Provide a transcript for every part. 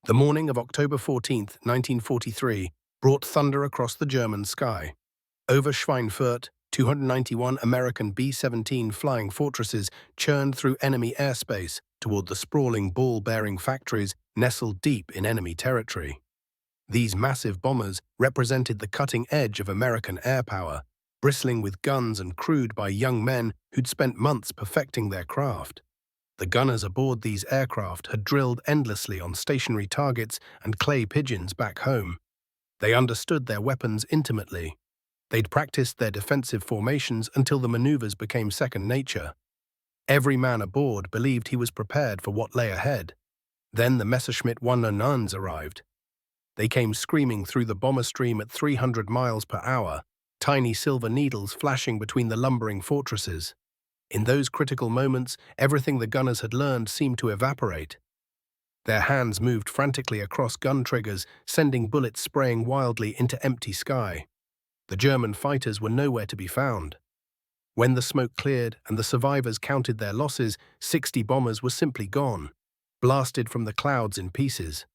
The morning of October 14th, 1943, brought thunder across the German sky. Over Schweinfurt, 291 American B-17 flying fortresses churned through enemy airspace toward the sprawling ball-bearing factories nestled deep in enemy territory. These massive bombers represented the cutting edge of American air power, bristling with guns and crewed by young men who'd spent months perfecting their craft. The gunners aboard these aircraft had drilled endlessly on stationary targets and clay pigeons back home. They understood their weapons intimately. They'd practiced their defensive formations until the maneuvers became second nature. Every man aboard believed he was prepared for what lay ahead. Then the Messerschmitt 109s arrived. They came screaming through the bomber stream at 300 miles per hour, tiny silver needles flashing between the lumbering fortresses. In those critical moments, everything the gunners had learned seemed to evaporate. Their hands moved frantically across gun triggers, sending bullets spraying wildly into empty sky. The German fighters were nowhere to be found. When the smoke cleared and the survivors counted their losses, 60 bombers were simply gone, blasted from the clouds in pieces.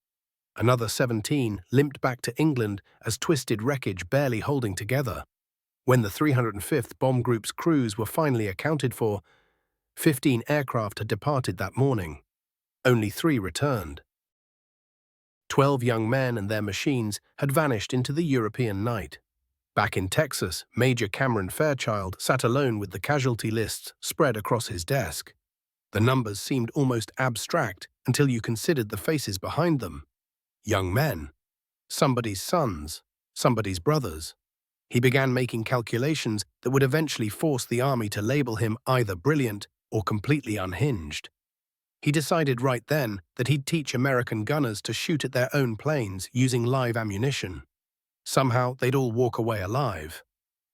Another 17 limped back to England as twisted wreckage barely holding together. When the 305th Bomb Group's crews were finally accounted for, 15 aircraft had departed that morning. Only 3 returned. 12 young men and their machines had vanished into the European night. Back in Texas, Major Cameron Fairchild sat alone with the casualty lists spread across his desk. The numbers seemed almost abstract until you considered the faces behind them. Young men. Somebody's sons. Somebody's brothers. He began making calculations that would eventually force the army to label him either brilliant or completely unhinged. He decided right then that he'd teach American gunners to shoot at their own planes using live ammunition. Somehow they'd all walk away alive.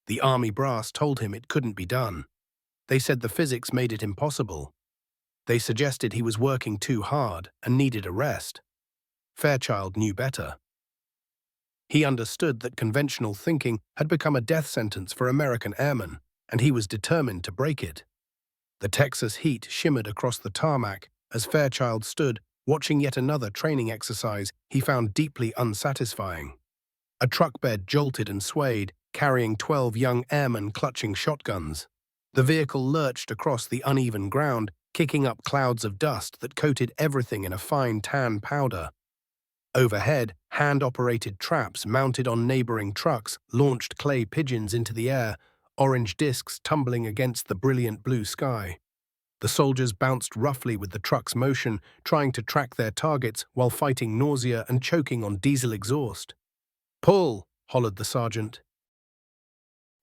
The army brass told him it couldn't be done. They said the physics made it impossible. They suggested he was working too hard and needed a rest. Fairchild knew better. He understood that conventional thinking had become a death sentence for American airmen, and he was determined to break it. The Texas heat shimmered across the tarmac as Fairchild stood, watching yet another training exercise he found deeply unsatisfying. A truck bed jolted and swayed, carrying 12 young airmen clutching shotguns. The vehicle lurched across the uneven ground, kicking up clouds of dust that coated everything in a fine tan powder. Overhead, hand-operated traps mounted on neighboring trucks launched clay pigeons into the air, orange discs tumbling against the brilliant blue sky. The soldiers bounced roughly with the truck's motion, trying to track their targets while fighting nausea and choking on diesel exhaust. "Pull!" hollered the sergeant.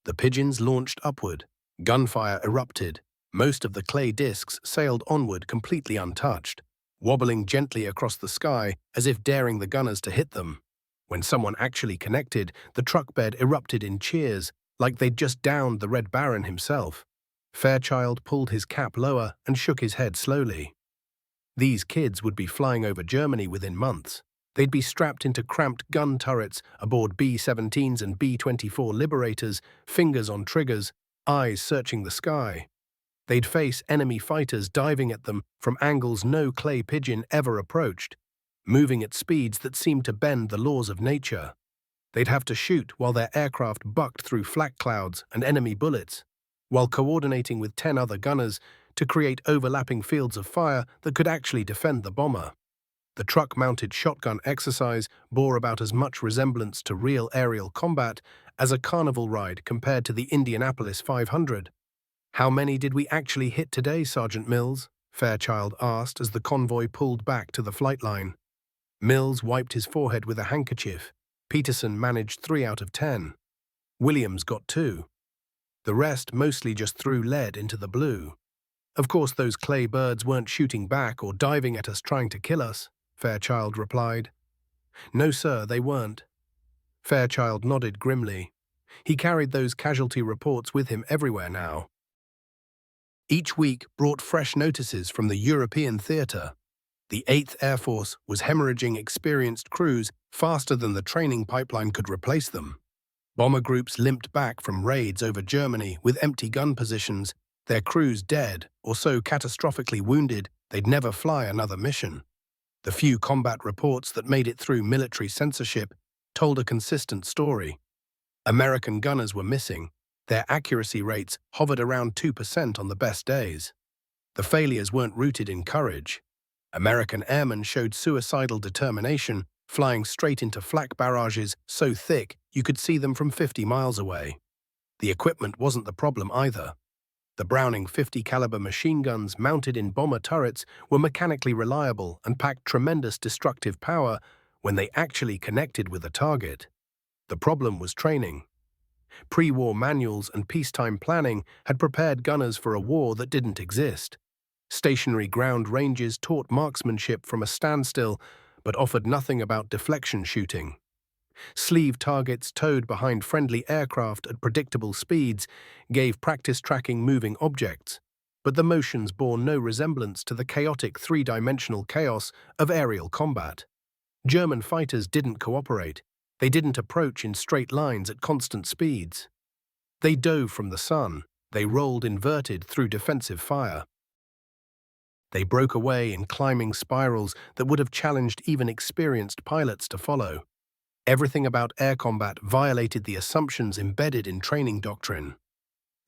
The pigeons launched upward. Gunfire erupted. Most of the clay discs sailed onward completely untouched, wobbling gently across the sky as if daring the gunners to hit them. When someone actually connected, the truck bed erupted in cheers, like they'd just downed the Red Baron himself. Fairchild pulled his cap lower and shook his head slowly. These kids would be flying over Germany within months. They'd be strapped into cramped gun turrets aboard B-17s and B-24 Liberators, fingers on triggers, eyes searching the sky. They'd face enemy fighters diving at them from angles no clay pigeon ever approached, moving at speeds that seemed to bend the laws of nature. They'd have to shoot while their aircraft bucked through flak clouds and enemy bullets, while coordinating with 10 other gunners to create overlapping fields of fire that could actually defend the bomber. The truck-mounted shotgun exercise bore about as much resemblance to real aerial combat as a carnival ride compared to the Indianapolis 500. "How many did we actually hit today, Sergeant Mills?" Fairchild asked as the convoy pulled back to the flight line. Mills wiped his forehead with a handkerchief. Peterson managed 3 out of 10. Williams got 2. The rest mostly just threw lead into the blue. "Of course those clay birds weren't shooting back or diving at us trying to kill us," Fairchild replied. "No, sir, they weren't." Fairchild nodded grimly. He carried those casualty reports with him everywhere now. Each week brought fresh notices from the European theater. The 8th Air Force was hemorrhaging experienced crews faster than the training pipeline could replace them. Bomber groups limped back from raids over Germany with empty gun positions, their crews dead or so catastrophically wounded they'd never fly another mission. The few combat reports that made it through military censorship told a consistent story. American gunners were missing. Their accuracy rates hovered around 2% on the best days. The failures weren't rooted in courage. American airmen showed suicidal determination, flying straight into flak barrages so thick you could see them from 50 miles away. The equipment wasn't the problem either. The Browning 50 caliber machine guns mounted in bomber turrets were mechanically reliable and packed tremendous destructive power when they actually connected with a target. The problem was training. Pre-war manuals and peacetime planning had prepared gunners for a war that didn't exist. Stationary ground ranges taught marksmanship from a standstill, but offered nothing about deflection shooting. Sleeve targets towed behind friendly aircraft at predictable speeds gave practice tracking moving objects, but the motions bore no resemblance to the chaotic three-dimensional chaos of aerial combat. German fighters didn't cooperate. They didn't approach in straight lines at constant speeds. They dove from the sun. They rolled inverted through defensive fire. They broke away in climbing spirals that would have challenged even experienced pilots to follow. Everything about air combat violated the assumptions embedded in training doctrine.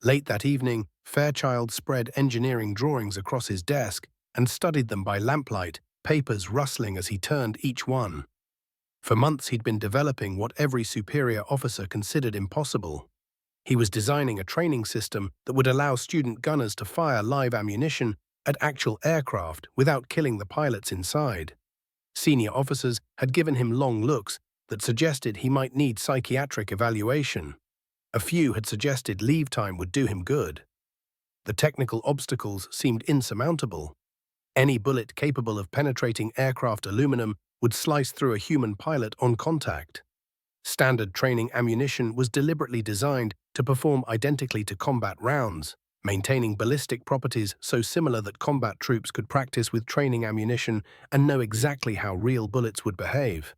Late that evening, Fairchild spread engineering drawings across his desk and studied them by lamplight, papers rustling as he turned each one. For months he'd been developing what every superior officer considered impossible. He was designing a training system that would allow student gunners to fire live ammunition at actual aircraft without killing the pilots inside. Senior officers had given him long looks that suggested he might need psychiatric evaluation. A few had suggested leave time would do him good. The technical obstacles seemed insurmountable. Any bullet capable of penetrating aircraft aluminum would slice through a human pilot on contact. Standard training ammunition was deliberately designed to perform identically to combat rounds, maintaining ballistic properties so similar that combat troops could practice with training ammunition and know exactly how real bullets would behave.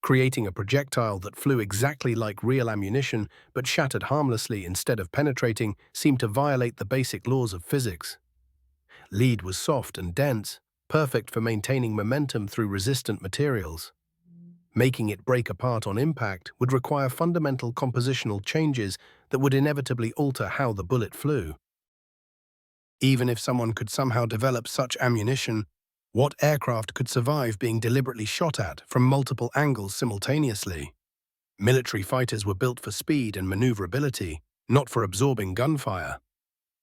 Creating a projectile that flew exactly like real ammunition but shattered harmlessly instead of penetrating seemed to violate the basic laws of physics. Lead was soft and dense, perfect for maintaining momentum through resistant materials. Making it break apart on impact would require fundamental compositional changes that would inevitably alter how the bullet flew. Even if someone could somehow develop such ammunition, what aircraft could survive being deliberately shot at from multiple angles simultaneously? Military fighters were built for speed and maneuverability, not for absorbing gunfire.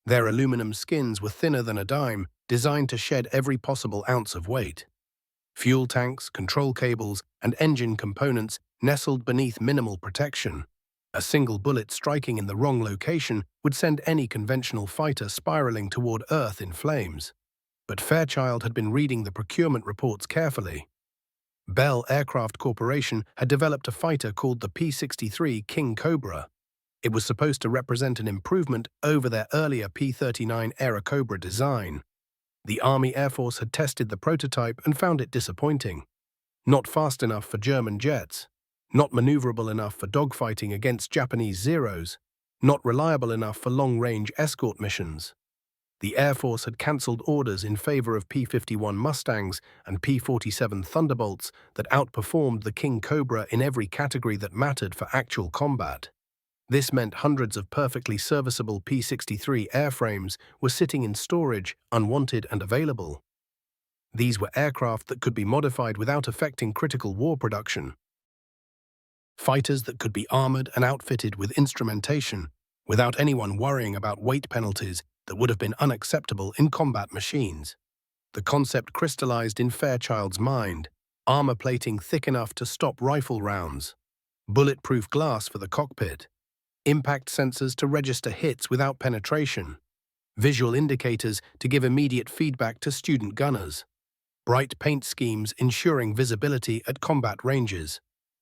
Their aluminum skins were thinner than a dime, designed to shed every possible ounce of weight. Fuel tanks, control cables, and engine components nestled beneath minimal protection. A single bullet striking in the wrong location would send any conventional fighter spiraling toward Earth in flames. But Fairchild had been reading the procurement reports carefully. Bell Aircraft Corporation had developed a fighter called the P-63 King Cobra. It was supposed to represent an improvement over their earlier P-39 Airacobra design. The Army Air Force had tested the prototype and found it disappointing. Not fast enough for German jets, not maneuverable enough for dogfighting against Japanese Zeros, not reliable enough for long-range escort missions. The Air Force had cancelled orders in favor of P-51 Mustangs and P-47 Thunderbolts that outperformed the King Cobra in every category that mattered for actual combat. This meant hundreds of perfectly serviceable P-63 airframes were sitting in storage, unwanted and available. These were aircraft that could be modified without affecting critical war production. Fighters that could be armored and outfitted with instrumentation, without anyone worrying about weight penalties that would have been unacceptable in combat machines. The concept crystallized in Fairchild's mind: armor plating thick enough to stop rifle rounds, bulletproof glass for the cockpit, impact sensors to register hits without penetration, visual indicators to give immediate feedback to student gunners, bright paint schemes ensuring visibility at combat ranges.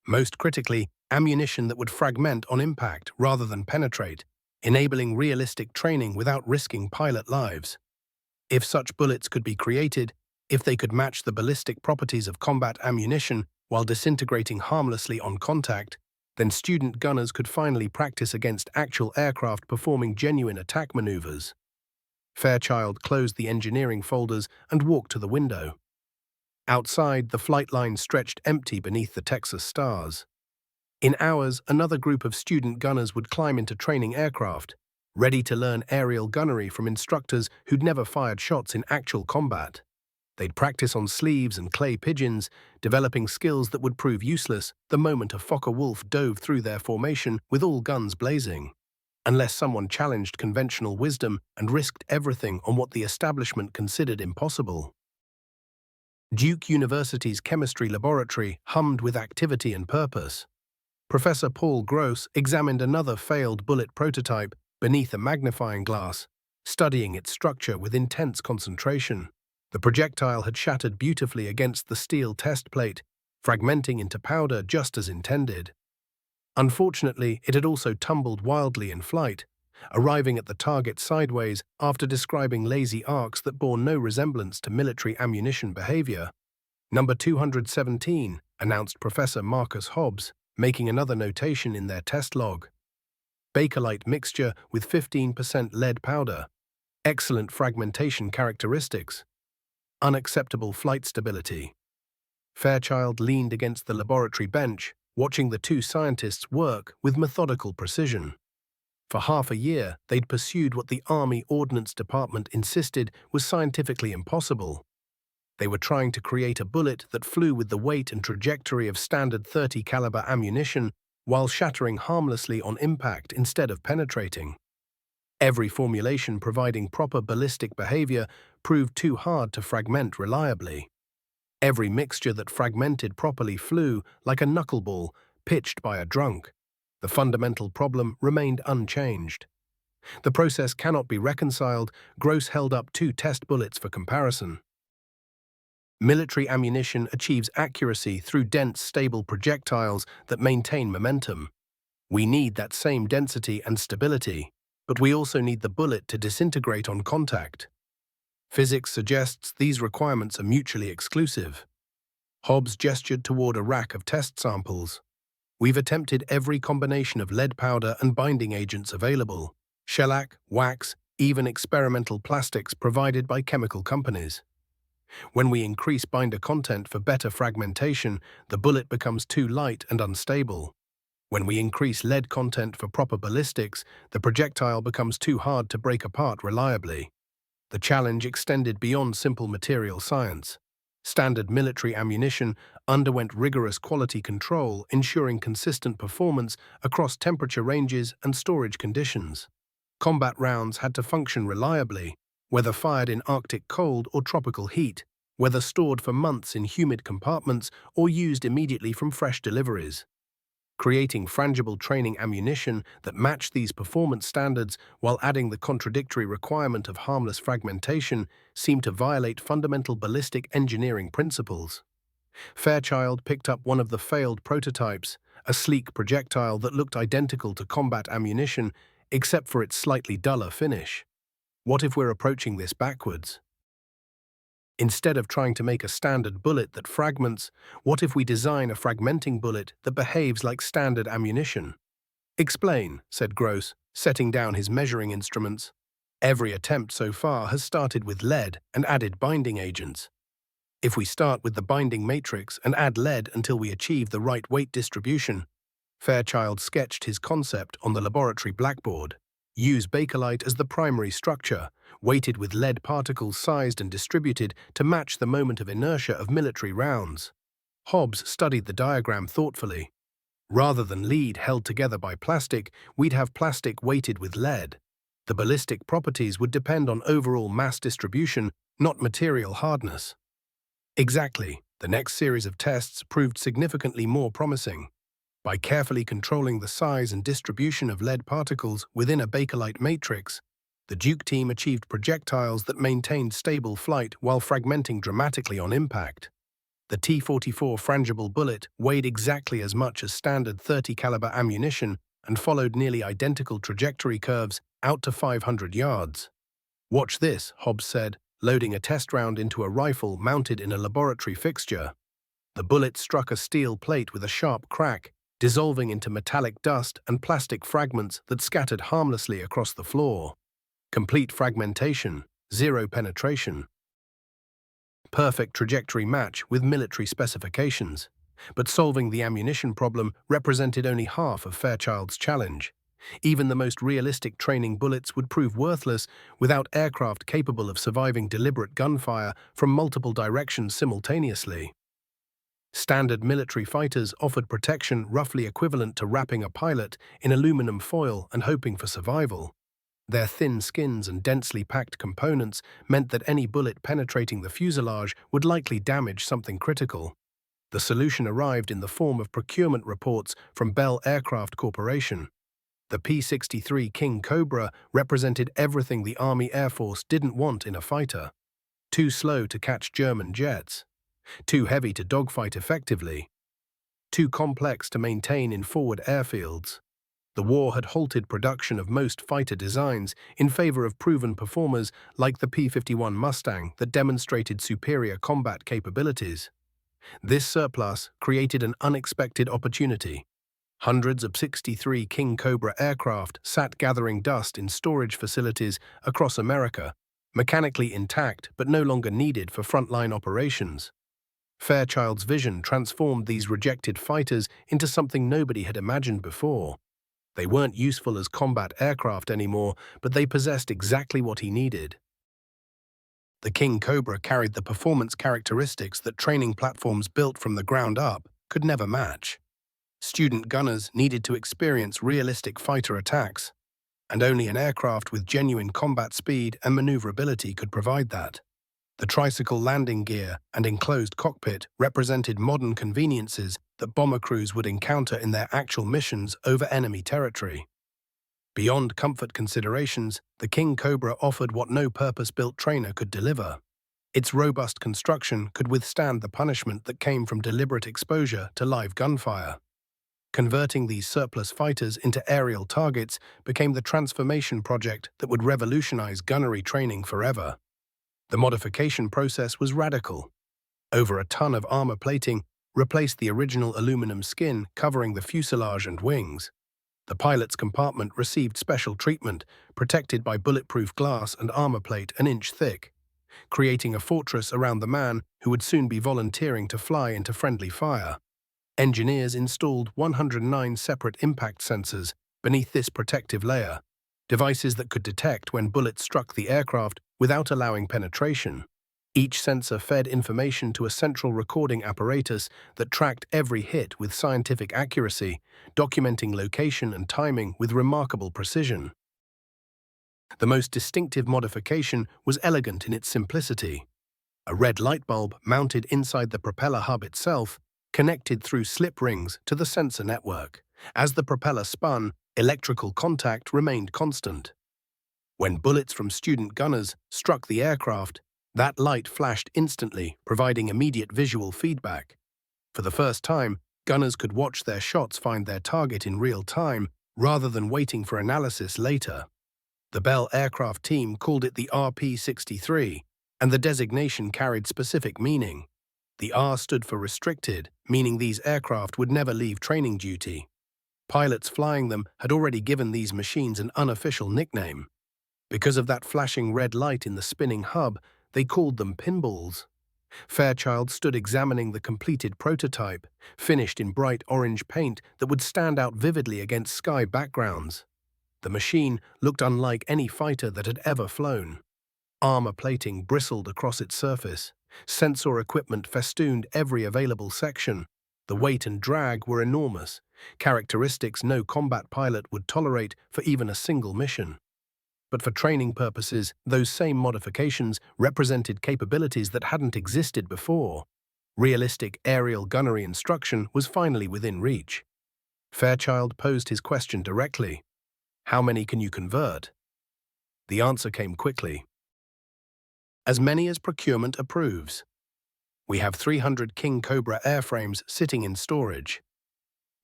Most critically, ammunition that would fragment on impact rather than penetrate, enabling realistic training without risking pilot lives. If such bullets could be created, if they could match the ballistic properties of combat ammunition while disintegrating harmlessly on contact, then student gunners could finally practice against actual aircraft performing genuine attack maneuvers. Fairchild closed the engineering folders and walked to the window. Outside, the flight line stretched empty beneath the Texas stars. In hours, another group of student gunners would climb into training aircraft, ready to learn aerial gunnery from instructors who'd never fired shots in actual combat. They'd practice on sleeves and clay pigeons, developing skills that would prove useless the moment a Fokker-Wulf dove through their formation with all guns blazing. Unless someone challenged conventional wisdom and risked everything on what the establishment considered impossible. Duke University's chemistry laboratory hummed with activity and purpose. Professor Paul Gross examined another failed bullet prototype beneath a magnifying glass, studying its structure with intense concentration. The projectile had shattered beautifully against the steel test plate, fragmenting into powder just as intended. Unfortunately, it had also tumbled wildly in flight, arriving at the target sideways after describing lazy arcs that bore no resemblance to military ammunition behavior. Number 217, announced Professor Marcus Hobbs, making another notation in their test log. Bakelite mixture with 15% lead powder. Excellent fragmentation characteristics. Unacceptable flight stability. Fairchild leaned against the laboratory bench, watching the two scientists work with methodical precision. For half a year, they'd pursued what the Army Ordnance Department insisted was scientifically impossible. They were trying to create a bullet that flew with the weight and trajectory of standard .30 caliber ammunition while shattering harmlessly on impact instead of penetrating. Every formulation providing proper ballistic behavior proved too hard to fragment reliably. Every mixture that fragmented properly flew like a knuckleball pitched by a drunk. The fundamental problem remained unchanged. The process cannot be reconciled. Gross held up two test bullets for comparison. Military ammunition achieves accuracy through dense, stable projectiles that maintain momentum. We need that same density and stability, but we also need the bullet to disintegrate on contact. Physics suggests these requirements are mutually exclusive. Hobbs gestured toward a rack of test samples. We've attempted every combination of lead powder and binding agents available: shellac, wax, even experimental plastics provided by chemical companies. When we increase binder content for better fragmentation, the bullet becomes too light and unstable. When we increase lead content for proper ballistics, the projectile becomes too hard to break apart reliably. The challenge extended beyond simple material science. Standard military ammunition underwent rigorous quality control, ensuring consistent performance across temperature ranges and storage conditions. Combat rounds had to function reliably, whether fired in Arctic cold or tropical heat, whether stored for months in humid compartments or used immediately from fresh deliveries. Creating frangible training ammunition that matched these performance standards while adding the contradictory requirement of harmless fragmentation seemed to violate fundamental ballistic engineering principles. Fairchild picked up one of the failed prototypes, a sleek projectile that looked identical to combat ammunition except for its slightly duller finish. What if we're approaching this backwards? Instead of trying to make a standard bullet that fragments, what if we design a fragmenting bullet that behaves like standard ammunition? Explain, said Gross, setting down his measuring instruments. Every attempt so far has started with lead and added binding agents. If we start with the binding matrix and add lead until we achieve the right weight distribution, Fairchild sketched his concept on the laboratory blackboard. Use bakelite as the primary structure, weighted with lead particles sized and distributed to match the moment of inertia of military rounds. Hobbs studied the diagram thoughtfully. Rather than lead held together by plastic, we'd have plastic weighted with lead. The ballistic properties would depend on overall mass distribution, not material hardness. Exactly. The next series of tests proved significantly more promising. By carefully controlling the size and distribution of lead particles within a bakelite matrix, the Duke team achieved projectiles that maintained stable flight while fragmenting dramatically on impact. The T-44 frangible bullet weighed exactly as much as standard .30 caliber ammunition and followed nearly identical trajectory curves out to 500 yards. "Watch this," Hobbs said, loading a test round into a rifle mounted in a laboratory fixture. The bullet struck a steel plate with a sharp crack, dissolving into metallic dust and plastic fragments that scattered harmlessly across the floor. Complete fragmentation, zero penetration. perfect trajectory match with military specifications. But solving the ammunition problem represented only half of Fairchild's challenge. Even the most realistic training bullets would prove worthless without aircraft capable of surviving deliberate gunfire from multiple directions simultaneously. Standard military fighters offered protection roughly equivalent to wrapping a pilot in aluminum foil and hoping for survival. Their thin skins and densely packed components meant that any bullet penetrating the fuselage would likely damage something critical. The solution arrived in the form of procurement reports from Bell Aircraft Corporation. The P-63 King Cobra represented everything the Army Air Force didn't want in a fighter. Too slow to catch German jets. Too heavy to dogfight effectively. Too complex to maintain in forward airfields. The war had halted production of most fighter designs in favor of proven performers like the P-51 Mustang that demonstrated superior combat capabilities. This surplus created an unexpected opportunity. Hundreds of 63 King Cobra aircraft sat gathering dust in storage facilities across America, mechanically intact but no longer needed for frontline operations. Fairchild's vision transformed these rejected fighters into something nobody had imagined before. They weren't useful as combat aircraft anymore, but they possessed exactly what he needed. The King Cobra carried the performance characteristics that training platforms built from the ground up could never match. Student gunners needed to experience realistic fighter attacks, and only an aircraft with genuine combat speed and maneuverability could provide that. The tricycle landing gear and enclosed cockpit represented modern conveniences that bomber crews would encounter in their actual missions over enemy territory. Beyond comfort considerations, the King Cobra offered what no purpose-built trainer could deliver. Its robust construction could withstand the punishment that came from deliberate exposure to live gunfire. Converting these surplus fighters into aerial targets became the transformation project that would revolutionize gunnery training forever. The modification process was radical. Over a ton of armor plating replaced the original aluminum skin covering the fuselage and wings. The pilot's compartment received special treatment, protected by bulletproof glass and armor plate an inch thick, creating a fortress around the man who would soon be volunteering to fly into friendly fire. Engineers installed 109 separate impact sensors beneath this protective layer, devices that could detect when bullets struck the aircraft without allowing penetration. Each sensor fed information to a central recording apparatus that tracked every hit with scientific accuracy, documenting location and timing with remarkable precision. The most distinctive modification was elegant in its simplicity. A red light bulb mounted inside the propeller hub itself connected through slip rings to the sensor network. As the propeller spun, electrical contact remained constant. When bullets from student gunners struck the aircraft, that light flashed instantly, providing immediate visual feedback. For the first time, gunners could watch their shots find their target in real time, rather than waiting for analysis later. The Bell aircraft team called it the RP-63, and the designation carried specific meaning. The R stood for restricted, meaning these aircraft would never leave training duty. Pilots flying them had already given these machines an unofficial nickname. Because of that flashing red light in the spinning hub, they called them pinballs. Fairchild stood examining the completed prototype, finished in bright orange paint that would stand out vividly against sky backgrounds. The machine looked unlike any fighter that had ever flown. Armor plating bristled across its surface. Sensor equipment festooned every available section. The weight and drag were enormous, characteristics no combat pilot would tolerate for even a single mission. But for training purposes, those same modifications represented capabilities that hadn't existed before. Realistic aerial gunnery instruction was finally within reach. Fairchild posed his question directly. How many can you convert? The answer came quickly. As many as procurement approves. We have 300 King Cobra airframes sitting in storage.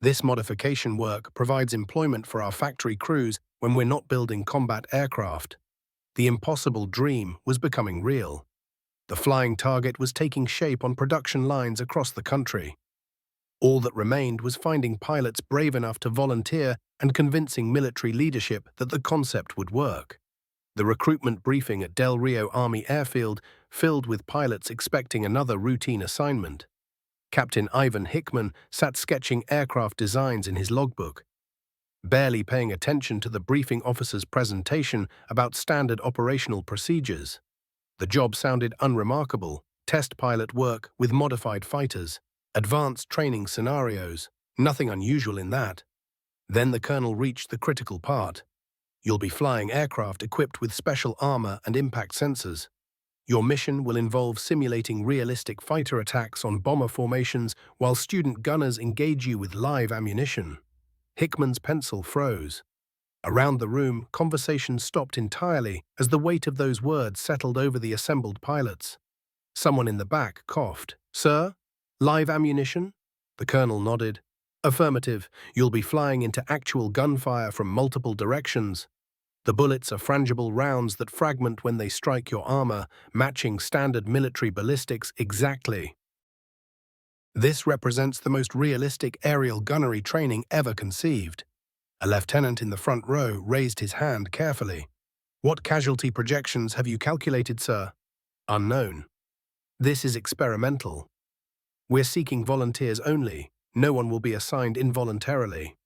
This modification work provides employment for our factory crews when we're not building combat aircraft. The impossible dream was becoming real. The flying target was taking shape on production lines across the country. All that remained was finding pilots brave enough to volunteer and convincing military leadership that the concept would work. The recruitment briefing at Del Rio Army Airfield filled with pilots expecting another routine assignment. Captain Ivan Hickman sat sketching aircraft designs in his logbook, barely paying attention to the briefing officer's presentation about standard operational procedures. The job sounded unremarkable: test pilot work with modified fighters, advanced training scenarios, nothing unusual in that. Then the colonel reached the critical part. You'll be flying aircraft equipped with special armor and impact sensors. Your mission will involve simulating realistic fighter attacks on bomber formations while student gunners engage you with live ammunition. Hickman's pencil froze. Around the room, conversation stopped entirely as the weight of those words settled over the assembled pilots. Someone in the back coughed. "Sir? Live ammunition?" The colonel nodded. "Affirmative. You'll be flying into actual gunfire from multiple directions. The bullets are frangible rounds that fragment when they strike your armor, matching standard military ballistics exactly. This represents the most realistic aerial gunnery training ever conceived." A lieutenant in the front row raised his hand carefully. "What casualty projections have you calculated, sir?" "Unknown. This is experimental. We're seeking volunteers only. No one will be assigned involuntarily."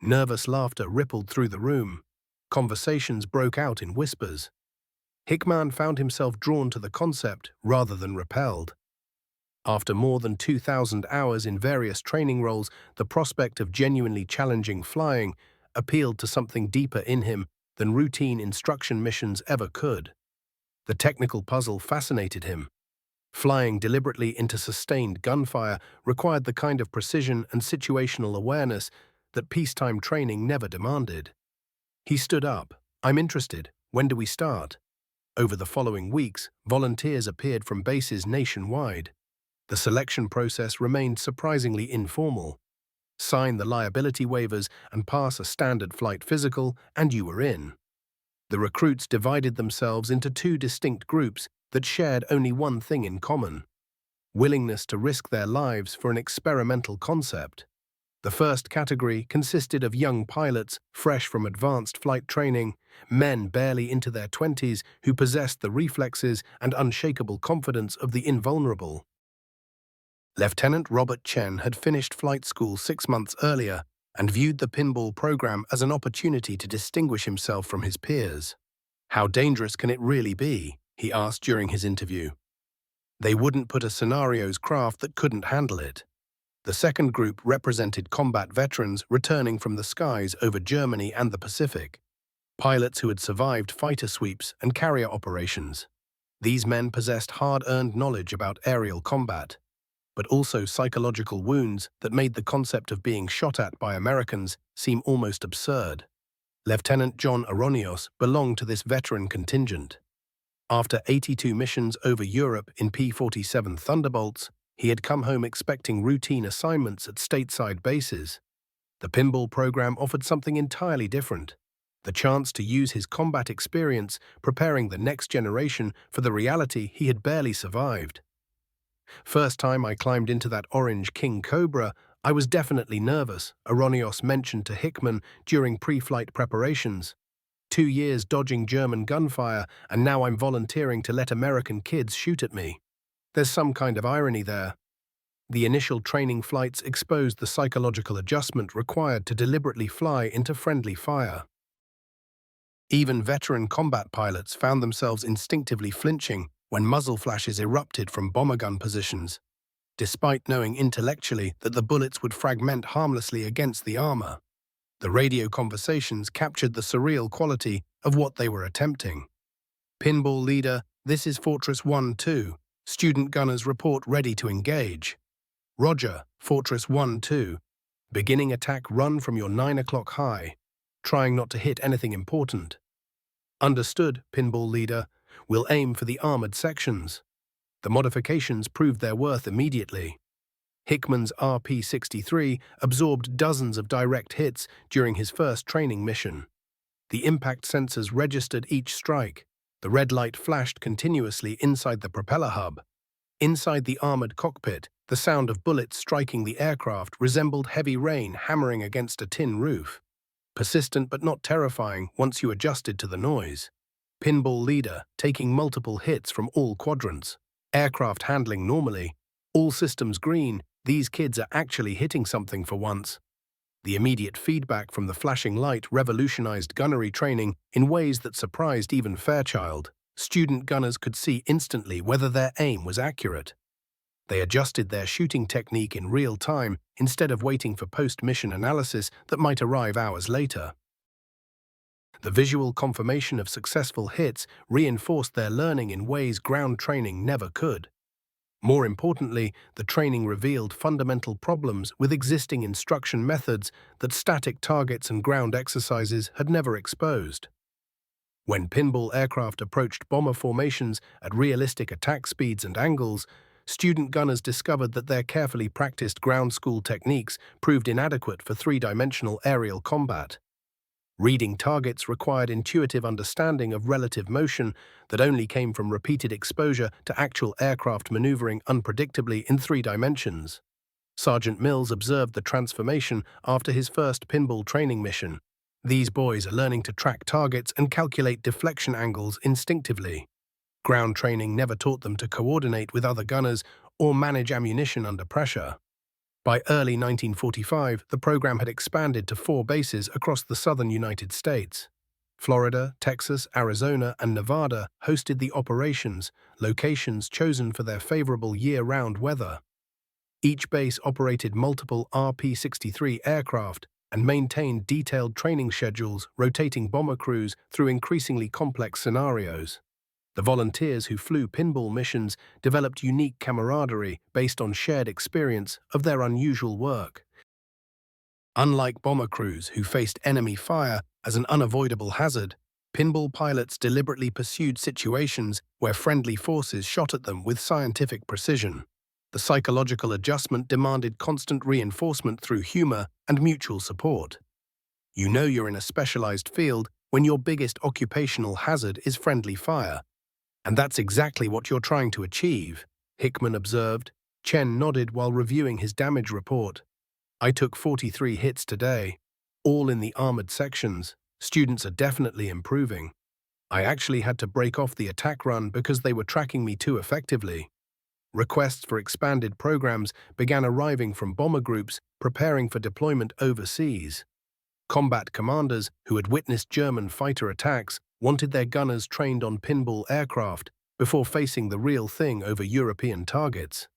Nervous laughter rippled through the room. Conversations broke out in whispers. Hickman found himself drawn to the concept rather than repelled. After more than 2,000 hours in various training roles, the prospect of genuinely challenging flying appealed to something deeper in him than routine instruction missions ever could. The technical puzzle fascinated him. Flying deliberately into sustained gunfire required the kind of precision and situational awareness that peacetime training never demanded. He stood up. "I'm interested. When do we start?" Over the following weeks, volunteers appeared from bases nationwide. The selection process remained surprisingly informal. Sign the liability waivers and pass a standard flight physical, and you were in. The recruits divided themselves into two distinct groups that shared only one thing in common: willingness to risk their lives for an experimental concept. The first category consisted of young pilots fresh from advanced flight training, men barely into their 20s who possessed the reflexes and unshakable confidence of the invulnerable. Lieutenant Robert Chen had finished flight school 6 months earlier and viewed the pinball program as an opportunity to distinguish himself from his peers. "How dangerous can it really be?" he asked during his interview. They wouldn't put a scenario's craft that couldn't handle it. The second group represented combat veterans returning from the skies over Germany and the Pacific, pilots who had survived fighter sweeps and carrier operations. These men possessed hard-earned knowledge about aerial combat, but also psychological wounds that made the concept of being shot at by Americans seem almost absurd. Lieutenant John Aronios belonged to this veteran contingent. After 82 missions over Europe in P-47 Thunderbolts, he had come home expecting routine assignments at stateside bases. The pinball program offered something entirely different: the chance to use his combat experience preparing the next generation for the reality he had barely survived. "First time I climbed into that orange King Cobra, I was definitely nervous," Aronios mentioned to Hickman during pre-flight preparations. 2 years dodging German gunfire, and now I'm volunteering to let American kids shoot at me. There's some kind of irony there. The initial training flights exposed the psychological adjustment required to deliberately fly into friendly fire. Even veteran combat pilots found themselves instinctively flinching when muzzle flashes erupted from bomber gun positions, despite knowing intellectually that the bullets would fragment harmlessly against the armor. The radio conversations captured the surreal quality of what they were attempting. "Pinball leader, this is Fortress 1-2. Student gunners report ready to engage." "Roger, Fortress 1-2. Beginning attack run from your 9 o'clock high. Trying not to hit anything important." "Understood, Pinball leader. We'll aim for the armored sections." The modifications proved their worth immediately. Hickman's RP-63 absorbed dozens of direct hits during his first training mission. The impact sensors registered each strike. The red light flashed continuously inside the propeller hub. Inside the armored cockpit, the sound of bullets striking the aircraft resembled heavy rain hammering against a tin roof. Persistent but not terrifying once you adjusted to the noise. Pinball leader, taking multiple hits from all quadrants. Aircraft handling normally. All systems green. These kids are actually hitting something for once. The immediate feedback from the flashing light revolutionized gunnery training in ways that surprised even Fairchild. Student gunners could see instantly whether their aim was accurate. They adjusted their shooting technique in real time instead of waiting for post-mission analysis that might arrive hours later. The visual confirmation of successful hits reinforced their learning in ways ground training never could. More importantly, the training revealed fundamental problems with existing instruction methods that static targets and ground exercises had never exposed. When pinball aircraft approached bomber formations at realistic attack speeds and angles, student gunners discovered that their carefully practiced ground school techniques proved inadequate for three-dimensional aerial combat. Reading targets required intuitive understanding of relative motion that only came from repeated exposure to actual aircraft maneuvering unpredictably in 3 dimensions. Sergeant Mills observed the transformation after his first pinball training mission. These boys are learning to track targets and calculate deflection angles instinctively. Ground training never taught them to coordinate with other gunners or manage ammunition under pressure. By early 1945, the program had expanded to 4 bases across the southern United States. Florida, Texas, Arizona, and Nevada hosted the operations, locations chosen for their favorable year-round weather. Each base operated multiple RP-63 aircraft and maintained detailed training schedules, rotating bomber crews through increasingly complex scenarios. The volunteers who flew pinball missions developed unique camaraderie based on shared experience of their unusual work. Unlike bomber crews who faced enemy fire as an unavoidable hazard, pinball pilots deliberately pursued situations where friendly forces shot at them with scientific precision. The psychological adjustment demanded constant reinforcement through humor and mutual support. You know you're in a specialized field when your biggest occupational hazard is friendly fire. And that's exactly what you're trying to achieve, Hickman observed. Chen nodded while reviewing his damage report. I took 43 hits today, all in the armored sections. Students are definitely improving. I actually had to break off the attack run because they were tracking me too effectively. Requests for expanded programs began arriving from bomber groups preparing for deployment overseas. Combat commanders who had witnessed German fighter attacks wanted their gunners trained on pinball aircraft before facing the real thing over European targets.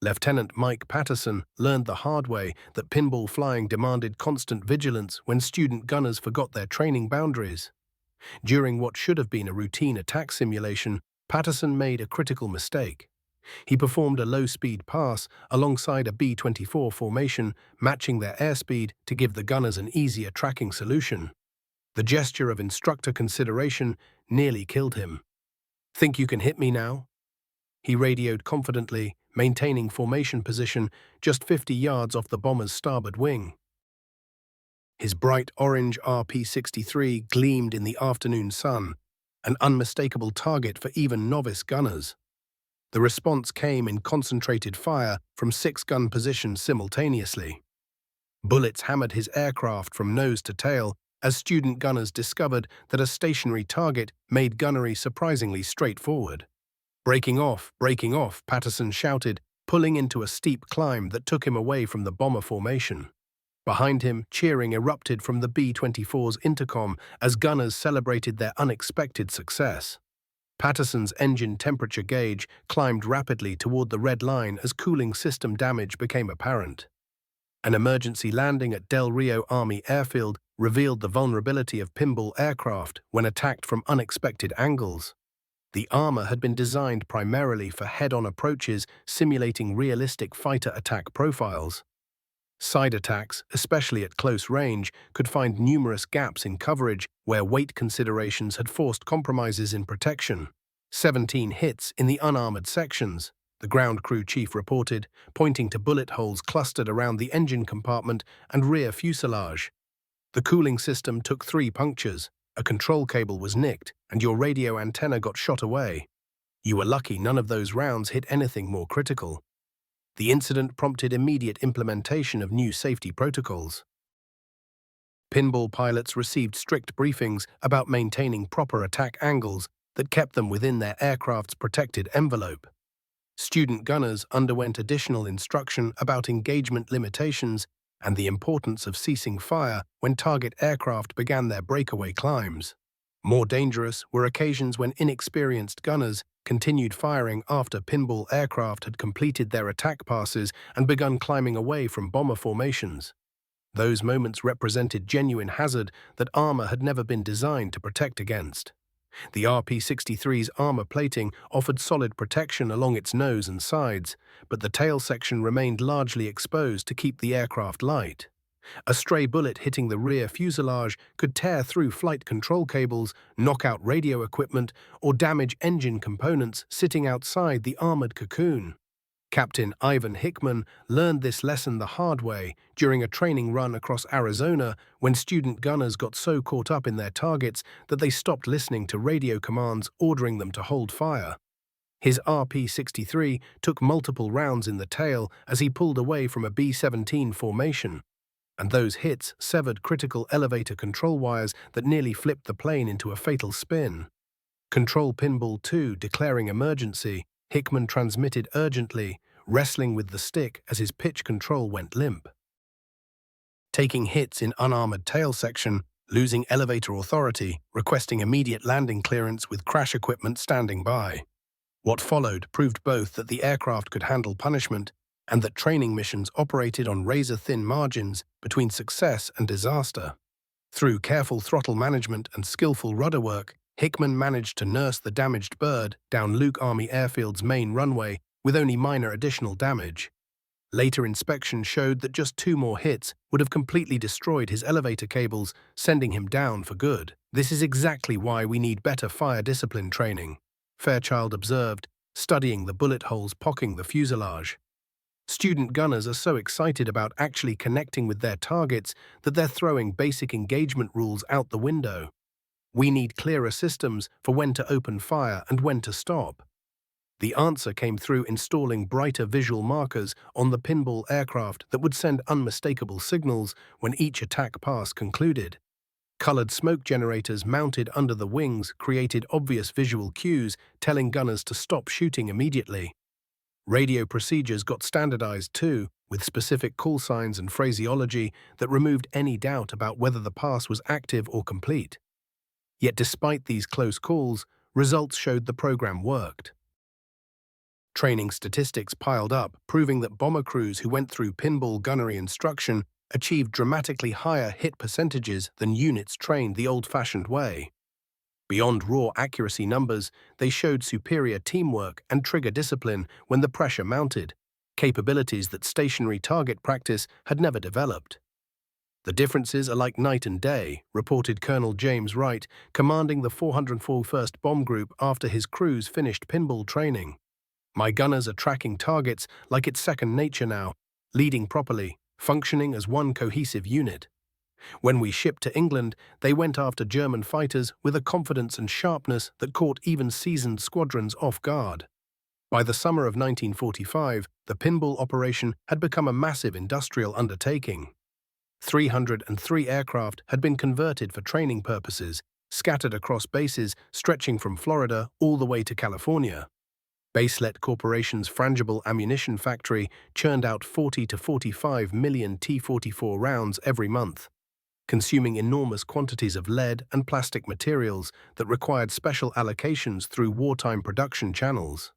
Lieutenant Mike Patterson learned the hard way that pinball flying demanded constant vigilance when student gunners forgot their training boundaries. During what should have been a routine attack simulation, Patterson made a critical mistake. He performed a low-speed pass alongside a B-24 formation, matching their airspeed to give the gunners an easier tracking solution. The gesture of instructor consideration nearly killed him. "Think you can hit me now?" He radioed confidently, maintaining formation position just 50 yards off the bomber's starboard wing. His bright orange RP-63 gleamed in the afternoon sun, an unmistakable target for even novice gunners. The response came in concentrated fire from 6 gun positions simultaneously. Bullets hammered his aircraft from nose to tail as student gunners discovered that a stationary target made gunnery surprisingly straightforward. Breaking off, Patterson shouted, pulling into a steep climb that took him away from the bomber formation. Behind him, cheering erupted from the B-24's intercom as gunners celebrated their unexpected success. Patterson's engine temperature gauge climbed rapidly toward the red line as cooling system damage became apparent. An emergency landing at Del Rio Army Airfield revealed the vulnerability of pinball aircraft when attacked from unexpected angles. The armor had been designed primarily for head-on approaches, simulating realistic fighter attack profiles. Side attacks, especially at close range, could find numerous gaps in coverage where weight considerations had forced compromises in protection. 17 hits in the unarmored sections, the ground crew chief reported, pointing to bullet holes clustered around the engine compartment and rear fuselage. The cooling system took 3 punctures, a control cable was nicked, and your radio antenna got shot away. You were lucky none of those rounds hit anything more critical. The incident prompted immediate implementation of new safety protocols. Pinball pilots received strict briefings about maintaining proper attack angles that kept them within their aircraft's protected envelope. Student gunners underwent additional instruction about engagement limitations and the importance of ceasing fire when target aircraft began their breakaway climbs. More dangerous were occasions when inexperienced gunners continued firing after pinball aircraft had completed their attack passes and begun climbing away from bomber formations. Those moments represented genuine hazard that armor had never been designed to protect against. The RP-63's armor plating offered solid protection along its nose and sides, but the tail section remained largely exposed to keep the aircraft light. A stray bullet hitting the rear fuselage could tear through flight control cables, knock out radio equipment, or damage engine components sitting outside the armored cocoon. Captain Ivan Hickman learned this lesson the hard way during a training run across Arizona when student gunners got so caught up in their targets that they stopped listening to radio commands ordering them to hold fire. His RP-63 took multiple rounds in the tail as he pulled away from a B-17 formation, and those hits severed critical elevator control wires that nearly flipped the plane into a fatal spin. Control Pinball 2 declaring emergency, Hickman transmitted urgently, wrestling with the stick as his pitch control went limp. Taking hits in unarmored tail section, losing elevator authority, requesting immediate landing clearance with crash equipment standing by. What followed proved both that the aircraft could handle punishment and that training missions operated on razor-thin margins between success and disaster. Through careful throttle management and skillful rudder work, Hickman managed to nurse the damaged bird down Luke Army Airfield's main runway with only minor additional damage. Later inspection showed that just 2 more hits would have completely destroyed his elevator cables, sending him down for good. This is exactly why we need better fire discipline training, Fairchild observed, studying the bullet holes pocking the fuselage. Student gunners are so excited about actually connecting with their targets that they're throwing basic engagement rules out the window. We need clearer systems for when to open fire and when to stop. The answer came through installing brighter visual markers on the pinball aircraft that would send unmistakable signals when each attack pass concluded. Colored smoke generators mounted under the wings created obvious visual cues telling gunners to stop shooting immediately. Radio procedures got standardized too, with specific call signs and phraseology that removed any doubt about whether the pass was active or complete. Yet despite these close calls, results showed the program worked. Training statistics piled up, proving that bomber crews who went through pinball gunnery instruction achieved dramatically higher hit percentages than units trained the old-fashioned way. Beyond raw accuracy numbers, they showed superior teamwork and trigger discipline when the pressure mounted, capabilities that stationary target practice had never developed. The differences are like night and day, reported Colonel James Wright, commanding the 401st Bomb Group after his crews finished pinball training. My gunners are tracking targets like it's second nature now, leading properly, functioning as one cohesive unit. When we shipped to England, they went after German fighters with a confidence and sharpness that caught even seasoned squadrons off guard. By the summer of 1945, the pinball operation had become a massive industrial undertaking. 303 aircraft had been converted for training purposes, scattered across bases stretching from Florida all the way to California. Baselet Corporation's frangible ammunition factory churned out 40 to 45 million T-44 rounds every month, consuming enormous quantities of lead and plastic materials that required special allocations through wartime production channels.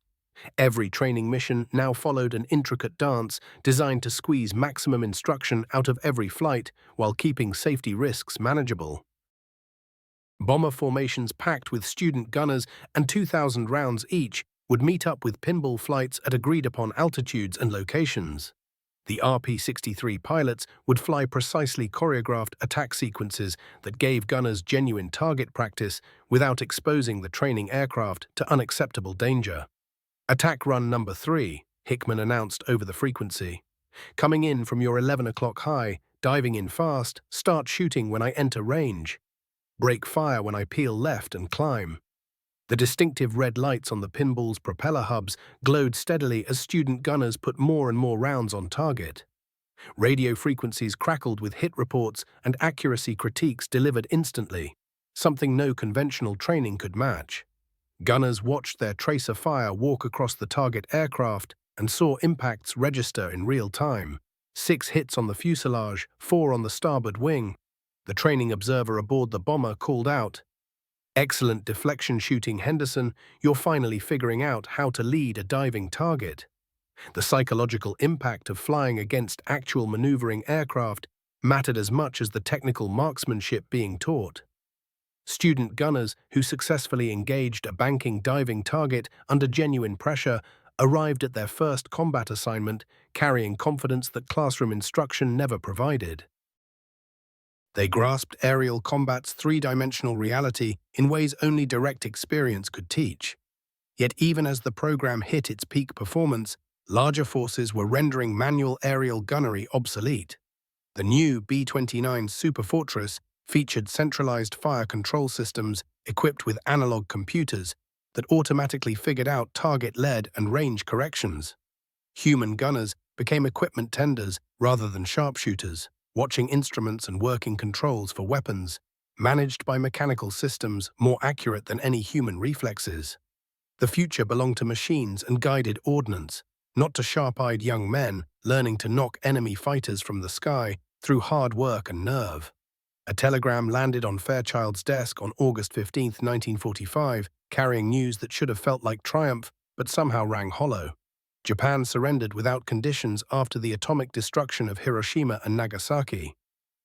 Every training mission now followed an intricate dance designed to squeeze maximum instruction out of every flight while keeping safety risks manageable. Bomber formations packed with student gunners and 2,000 rounds each would meet up with pinball flights at agreed-upon altitudes and locations. The RP-63 pilots would fly precisely choreographed attack sequences that gave gunners genuine target practice without exposing the training aircraft to unacceptable danger. Attack run number 3, Hickman announced over the frequency. Coming in from your 11 o'clock high, diving in fast, start shooting when I enter range. Break fire when I peel left and climb. The distinctive red lights on the pinball's propeller hubs glowed steadily as student gunners put more and more rounds on target. Radio frequencies crackled with hit reports and accuracy critiques delivered instantly, something no conventional training could match. Gunners watched their tracer fire walk across the target aircraft and saw impacts register in real time. 6 hits on the fuselage, 4 on the starboard wing. The training observer aboard the bomber called out, "Excellent deflection shooting, Henderson. You're finally figuring out how to lead a diving target." The psychological impact of flying against actual maneuvering aircraft mattered as much as the technical marksmanship being taught. Student gunners who successfully engaged a banking diving target under genuine pressure arrived at their first combat assignment carrying confidence that classroom instruction never provided. They grasped aerial combat's three-dimensional reality in ways only direct experience could teach. Yet even as the program hit its peak performance, larger forces were rendering manual aerial gunnery obsolete. The new B-29 Superfortress featured centralized fire control systems equipped with analog computers that automatically figured out target-led and range corrections. Human gunners became equipment tenders rather than sharpshooters, watching instruments and working controls for weapons, managed by mechanical systems more accurate than any human reflexes. The future belonged to machines and guided ordnance, not to sharp-eyed young men learning to knock enemy fighters from the sky through hard work and nerve. A telegram landed on Fairchild's desk on August 15, 1945, carrying news that should have felt like triumph, but somehow rang hollow. Japan surrendered without conditions after the atomic destruction of Hiroshima and Nagasaki.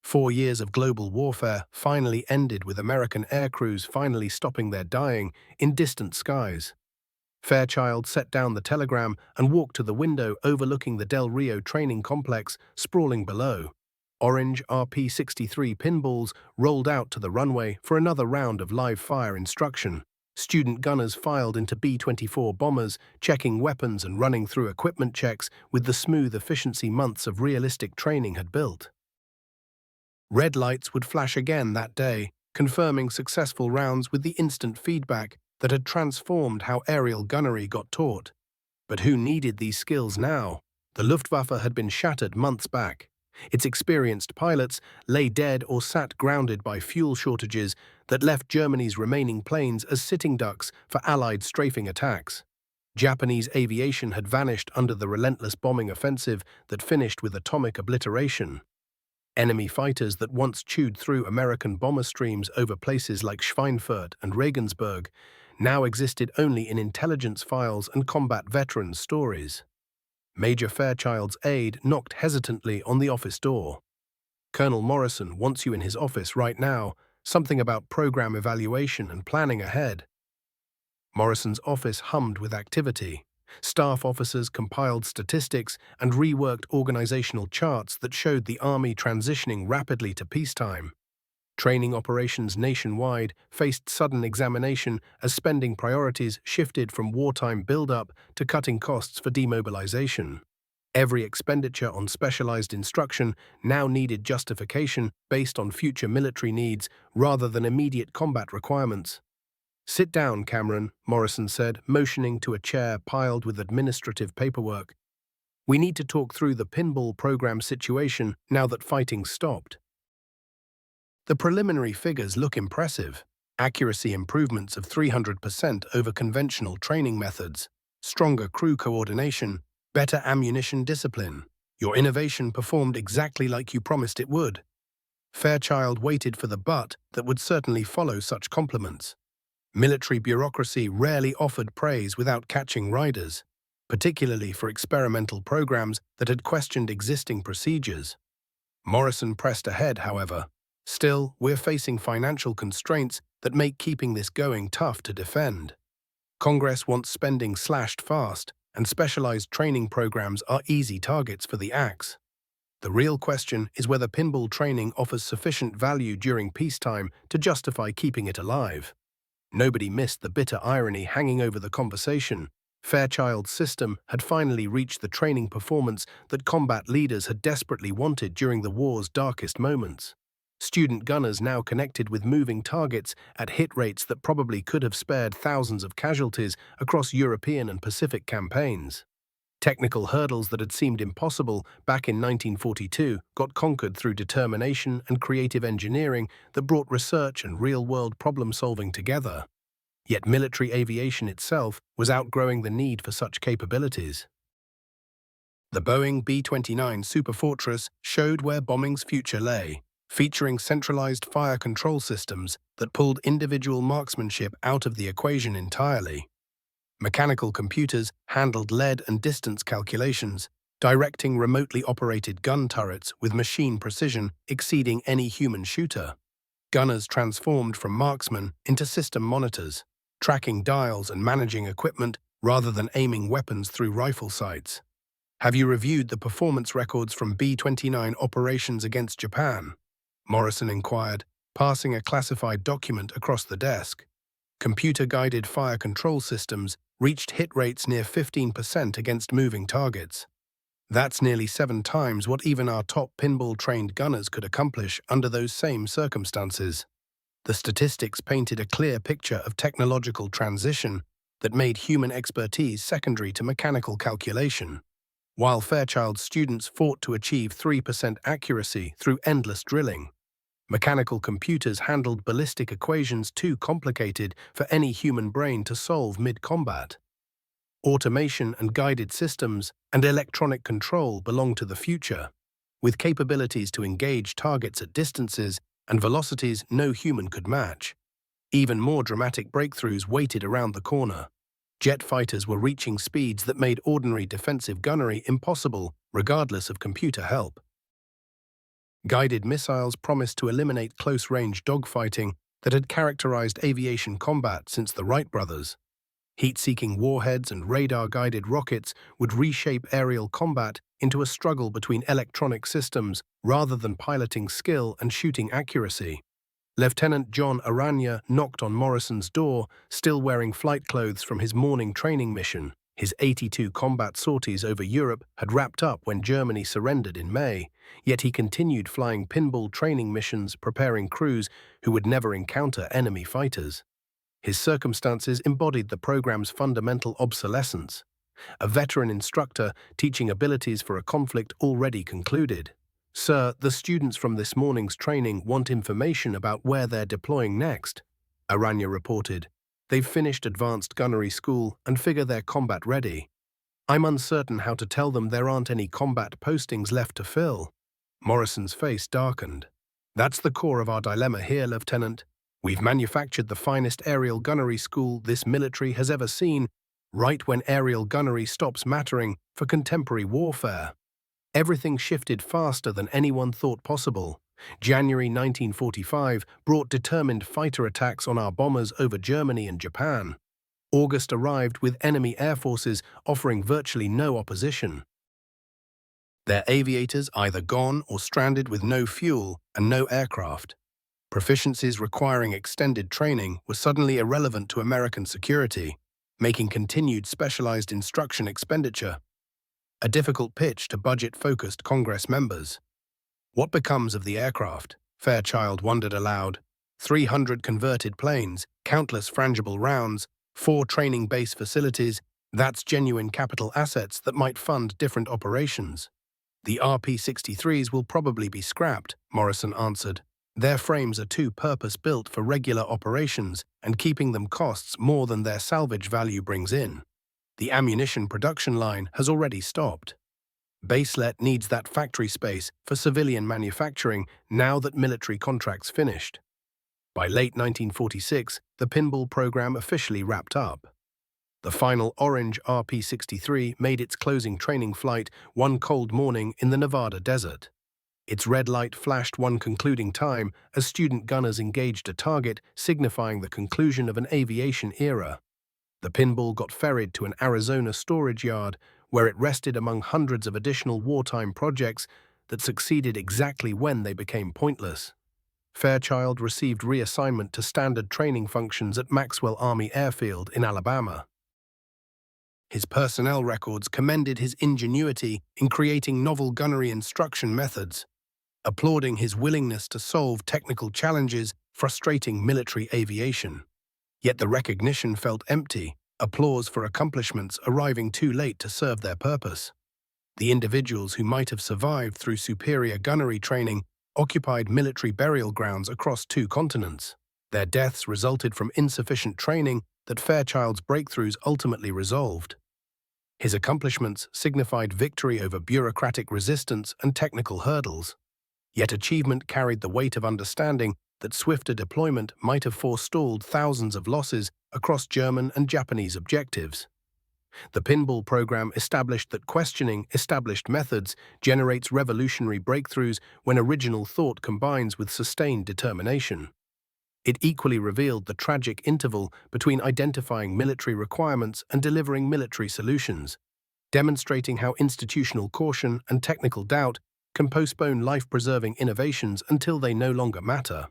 4 years of global warfare finally ended with American aircrews finally stopping their dying in distant skies. Fairchild set down the telegram and walked to the window overlooking the Del Rio training complex sprawling below. Orange RP-63 pinballs rolled out to the runway for another round of live fire instruction. Student gunners filed into B-24 bombers, checking weapons and running through equipment checks with the smooth efficiency months of realistic training had built. Red lights would flash again that day, confirming successful rounds with the instant feedback that had transformed how aerial gunnery got taught. But who needed these skills now? The Luftwaffe had been shattered months back. Its experienced pilots lay dead or sat grounded by fuel shortages that left Germany's remaining planes as sitting ducks for Allied strafing attacks. Japanese aviation had vanished under the relentless bombing offensive that finished with atomic obliteration. Enemy fighters that once chewed through American bomber streams over places like Schweinfurt and Regensburg now existed only in intelligence files and combat veterans' stories. Major Fairchild's aide knocked hesitantly on the office door. "Colonel Morrison wants you in his office right now, something about program evaluation and planning ahead." Morrison's office hummed with activity. Staff officers compiled statistics and reworked organizational charts that showed the Army transitioning rapidly to peacetime. Training operations nationwide faced sudden examination as spending priorities shifted from wartime build-up to cutting costs for demobilization. Every expenditure on specialized instruction now needed justification based on future military needs rather than immediate combat requirements. "Sit down, Cameron," Morrison said, motioning to a chair piled with administrative paperwork. "We need to talk through the pinball program situation now that fighting's stopped." The preliminary figures look impressive. Accuracy improvements of 300% over conventional training methods, stronger crew coordination, better ammunition discipline. Your innovation performed exactly like you promised it would. Fairchild waited for the but that would certainly follow such compliments. Military bureaucracy rarely offered praise without catching riders, particularly for experimental programs that had questioned existing procedures. Morrison pressed ahead, however. "Still, we're facing financial constraints that make keeping this going tough to defend. Congress wants spending slashed fast, and specialized training programs are easy targets for the axe. The real question is whether pinball training offers sufficient value during peacetime to justify keeping it alive." Nobody missed the bitter irony hanging over the conversation. Fairchild's system had finally reached the training performance that combat leaders had desperately wanted during the war's darkest moments. Student gunners now connected with moving targets at hit rates that probably could have spared thousands of casualties across European and Pacific campaigns. Technical hurdles that had seemed impossible back in 1942 got conquered through determination and creative engineering that brought research and real-world problem-solving together. Yet military aviation itself was outgrowing the need for such capabilities. The Boeing B-29 Superfortress showed where bombing's future lay, featuring centralized fire control systems that pulled individual marksmanship out of the equation entirely. Mechanical computers handled lead and distance calculations, directing remotely operated gun turrets with machine precision exceeding any human shooter. Gunners transformed from marksmen into system monitors, tracking dials and managing equipment rather than aiming weapons through rifle sights. Have you reviewed the performance records from B-29 operations against Japan? Morrison inquired, passing a classified document across the desk. Computer-guided fire control systems reached hit rates near 15% against moving targets. That's nearly 7 times what even our top pinball-trained gunners could accomplish under those same circumstances. The statistics painted a clear picture of technological transition that made human expertise secondary to mechanical calculation. While Fairchild's students fought to achieve 3% accuracy through endless drilling, mechanical computers handled ballistic equations too complicated for any human brain to solve mid-combat. Automation and guided systems and electronic control belong to the future, with capabilities to engage targets at distances and velocities no human could match. Even more dramatic breakthroughs waited around the corner. Jet fighters were reaching speeds that made ordinary defensive gunnery impossible, regardless of computer help. Guided missiles promised to eliminate close-range dogfighting that had characterized aviation combat since the Wright brothers. Heat-seeking warheads and radar-guided rockets would reshape aerial combat into a struggle between electronic systems rather than piloting skill and shooting accuracy. Lieutenant John Aranya knocked on Morrison's door, still wearing flight clothes from his morning training mission. His 82 combat sorties over Europe had wrapped up when Germany surrendered in May, yet he continued flying pinball training missions, preparing crews who would never encounter enemy fighters. His circumstances embodied the program's fundamental obsolescence. A veteran instructor teaching abilities for a conflict already concluded. "Sir, the students from this morning's training want information about where they're deploying next," Aranya reported. "They've finished advanced gunnery school and figure they're combat ready. I'm uncertain how to tell them there aren't any combat postings left to fill." Morrison's face darkened. "That's the core of our dilemma here, Lieutenant. We've manufactured the finest aerial gunnery school this military has ever seen, right when aerial gunnery stops mattering for contemporary warfare. Everything shifted faster than anyone thought possible. January 1945 brought determined fighter attacks on our bombers over Germany and Japan. August arrived with enemy air forces offering virtually no opposition. Their aviators either gone or stranded with no fuel and no aircraft. Proficiencies requiring extended training were suddenly irrelevant to American security, making continued specialized instruction expenditure a difficult pitch to budget-focused Congress members. What becomes of the aircraft? Fairchild wondered aloud. 300 converted planes, countless frangible rounds, 4 training base facilities, that's genuine capital assets that might fund different operations. "The RP-63s will probably be scrapped," Morrison answered. "Their frames are too purpose-built for regular operations, and keeping them costs more than their salvage value brings in. The ammunition production line has already stopped. Baselet needs that factory space for civilian manufacturing now that military contracts finished." By late 1946, the pinball program officially wrapped up. The final orange RP-63 made its closing training flight one cold morning in the Nevada desert. Its red light flashed one concluding time as student gunners engaged a target, signifying the conclusion of an aviation era. The pinball got ferried to an Arizona storage yard, where it rested among hundreds of additional wartime projects that succeeded exactly when they became pointless. Fairchild received reassignment to standard training functions at Maxwell Army Airfield in Alabama. His personnel records commended his ingenuity in creating novel gunnery instruction methods, applauding his willingness to solve technical challenges frustrating military aviation. Yet the recognition felt empty. applause for accomplishments arriving too late to serve their purpose. The individuals who might have survived through superior gunnery training occupied military burial grounds across 2 continents. Their deaths resulted from insufficient training that Fairchild's breakthroughs ultimately resolved. His accomplishments signified victory over bureaucratic resistance and technical hurdles. Yet achievement carried the weight of understanding that swifter deployment might have forestalled thousands of losses across German and Japanese objectives. The pinball program established that questioning established methods generates revolutionary breakthroughs when original thought combines with sustained determination. It equally revealed the tragic interval between identifying military requirements and delivering military solutions, demonstrating how institutional caution and technical doubt can postpone life-preserving innovations until they no longer matter.